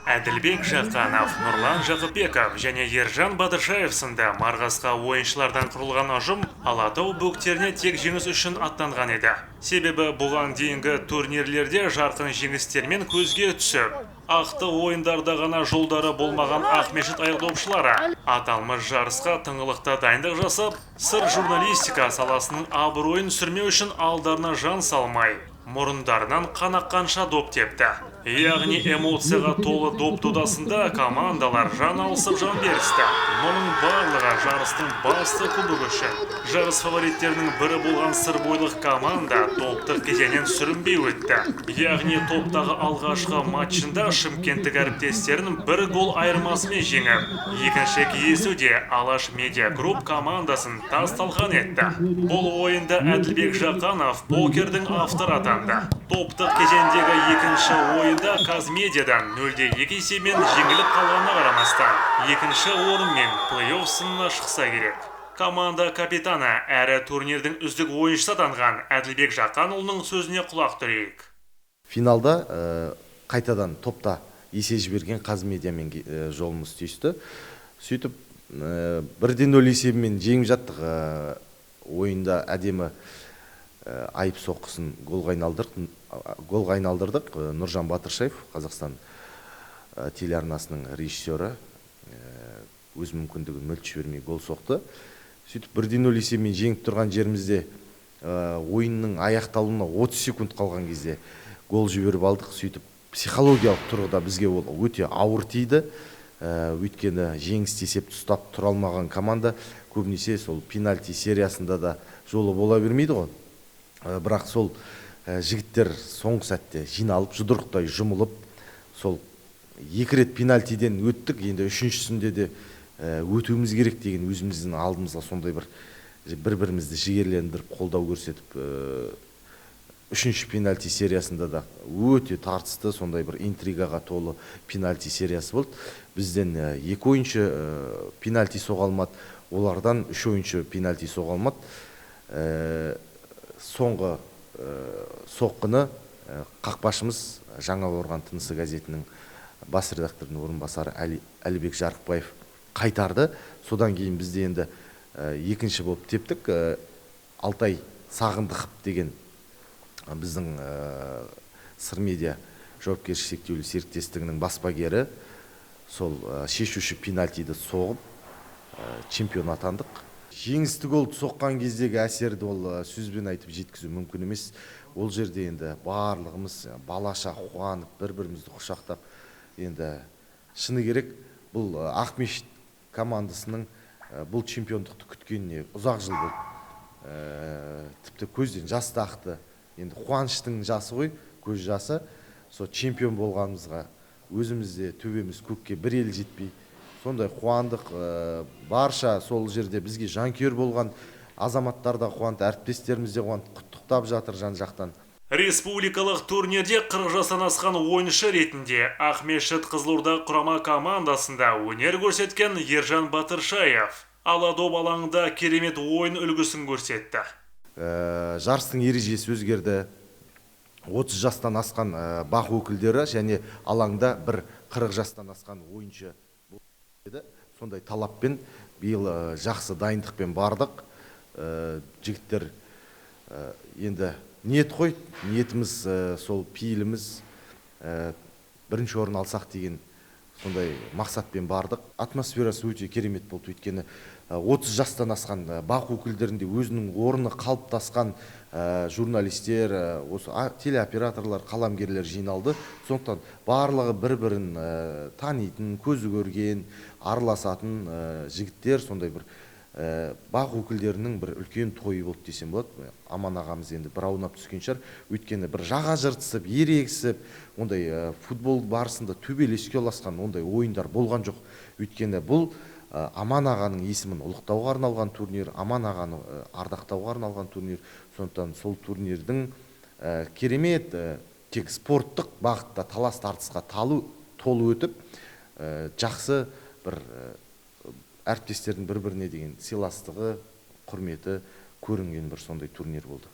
Әділбек Жақанов, Нұрлан Жақыпбеков және Ержан Бадыршаев сынды марғасқа ойыншылардан құрылған ұжым Алатау бөктеріне тек жеңіс үшін аттанған еді. Себебі бұған дейінгі турнирлерде жарқын жеңістермен көзге түсіп, ақты ойындарда ғана жолдары болмаған Ақмешіт айырдопшылары аталмыш жарысқа тыңғылықта дайындық жасап, сыр журналистика саласының абыройын сүрмеу үшін алдарына жан салмай, мұрындарынан қан аққанша доп тепті. Яғни эмоцияға толы доп додасында командалар жан алысып жан берісті. Мұның барлығы жарыстың басты кубогы үшін. Жарыс фавориттерінің бірі болған сырбойлық команда топтық кезеңнен сүрінбей өтті. Яғни топтағы алғашқы матчында шымкенттік әріптестерін бір гол айырмасымен жеңіп, екінші кездесуде Алаш Медиа Групп командасын тас-талқан етті. Бұл ойында Әділбек Жақанов покердің авторы атанды. Топтық кезеңдегі екінші ойында Қазмедиадан 0-2 есебімен жеңіліп қалғанына қарамастан, екінші орынмен плей-офф сынына шықса керек. Команда капитаны әрі турнирдің үздік ойыншысы атанған Әділбек Жақанұлының сөзіне құлақ түрейік. Финалда қайтадан топта есе жіберген Қазмедиамен жолымыз түйісті. Сөйтіп 1-0 есебімен жеңіп жаттық. Ойында әдемі айып соққысын голға айналдырдық. Нұржан Батыршаев, Қазақстан телеарнасының режиссері, өз мүмкіндігін мүлт жібермей гол соқты. Сөйтіп 1-0 есебімен жеңіп тұрған жерімізде ойынның аяқталуына 30 секунд қалған кезде гол жіберіп алдық. Сөйтіп психологиялық тұрғыда бізге ол өте ауыр тиді. Өйткені жеңісті есепті ұстап тұра алмаған команда көбінесе сол пенальти сериясында да жолы бола бермейді ғой. Бірақ сол жігіттер соңғы сәтте жиналып, жұдырықтай жұмылып, сол 2 рет пенальтиден өттік. Енді үшіншісінде де өтуіміз керек деген өзіміздің алдымызға сондай бір-бірімізді жігерлендіріп, қолдау көрсетіп, үшінші пенальти сериясында да өте тартысты, сондай бір интригаға толы пенальти сериясы болды. Бізден 2 ойыншы пенальти соға алмады, олардан 3 ойыншы пенальти соға алмады. Соңғы соққыны қақпашымыз Жаңа Орған Тынысы газетінің бас редакторының орынбасары Әлібек Жарықбаев қайтарды. Содан кейін бізде енді екінші болып тептік. Алтай Сағындықов деген біздің Сыр Медиа жауапкершілігі шектеулі серіктестігінің баспагері сол шешуші пенальтиді соғып чемпион атандық. Жеңісті голды соққан кездегі әсерді ол сөзбен айтып жеткізу мүмкін емес. Ол жерде енді барлығымыз балаша қуанып, бір-бірімізді құшақтап, енді шыны керек, бұл Ақмешіт командасының бұл чемпиондықты күткеніне ұзақ жыл болды. Тіпті көзден жас ақты. Енді қуаныштың жасы ғой, көз жасы. Сол чемпион болғанымызға өзімізде төбеміз көкке бір ел жетпей, сондай қуандық. Барша сол жерде бізге жанкүйер болған азаматтар да қуанды, әріптестеріміз де қуанды, құттықтап жатыр жан-жақтан. Республикалық турнирде 40 жастан асқан ойыншы ретінде Ақмешіт Қызылорда құрама командасында өнер көрсеткен Ержан Батыршаев Аладоп алаңында керемет ойын үлгісін көрсетті. Жарыстың ережесі өзгерді. 30 жастан асқан бақ өкілдері және алаңда бір 40 жастан асқан ойыншы болды. Сондай талаппен биыл жақсы дайындықпен бардық. Жігіттер енді ниет қой, ниетіміз сол пейіліміз бірінші орын алсақ деген сондай мақсатпен бардық. Атмосферасы өте керемет болды, өйткені 30 жастан асқан бақ өкілдерінде өзінің орны қалыптасқан журналистер, осы телеоператорлар, қаламгерлер жиналды. Сондықтан барлығы бір-бірін танитын, көзі көрген, араласатын жігіттер, сондай бір бақ өкілдерінің бір үлкен тойы болды десем болады. Аман ағамыз енді бір аунап түскен шығар. Өйткені бір жаға жыртысып, ерегісіп, ондай футбол барысында төбелеске ұласқан ондай ойындар болған жоқ. Өйткені бұл Аман ағаның есімін ұлықтауға арналған турнир, Аман ағаны ардақтауға арналған турнир. Сондықтан сол турнирдің керемет тек спорттық бағытта талас тартысқа толы өтіп, жақсы бір әріптестердің бір-біріне деген сыйластығы, құрметі көрінген бір сондай турнир болды.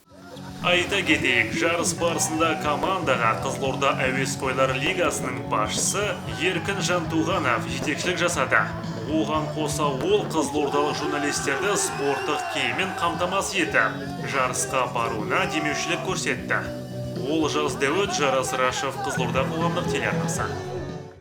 Айта кетейік, жарыс барысында командаға Қызылорда әуесқойлар лигасының басшысы Еркін Жантуғанов жетекшілік жасады. Оған қоса ол қызылордалық журналистерді спорттық киіммен қамтамасыз етіп, жарысқа баруына демеушілік көрсетті. Ол Жас Дәуіт, Жарас Рашев, Қызылорда қоғамдық телеарнасы.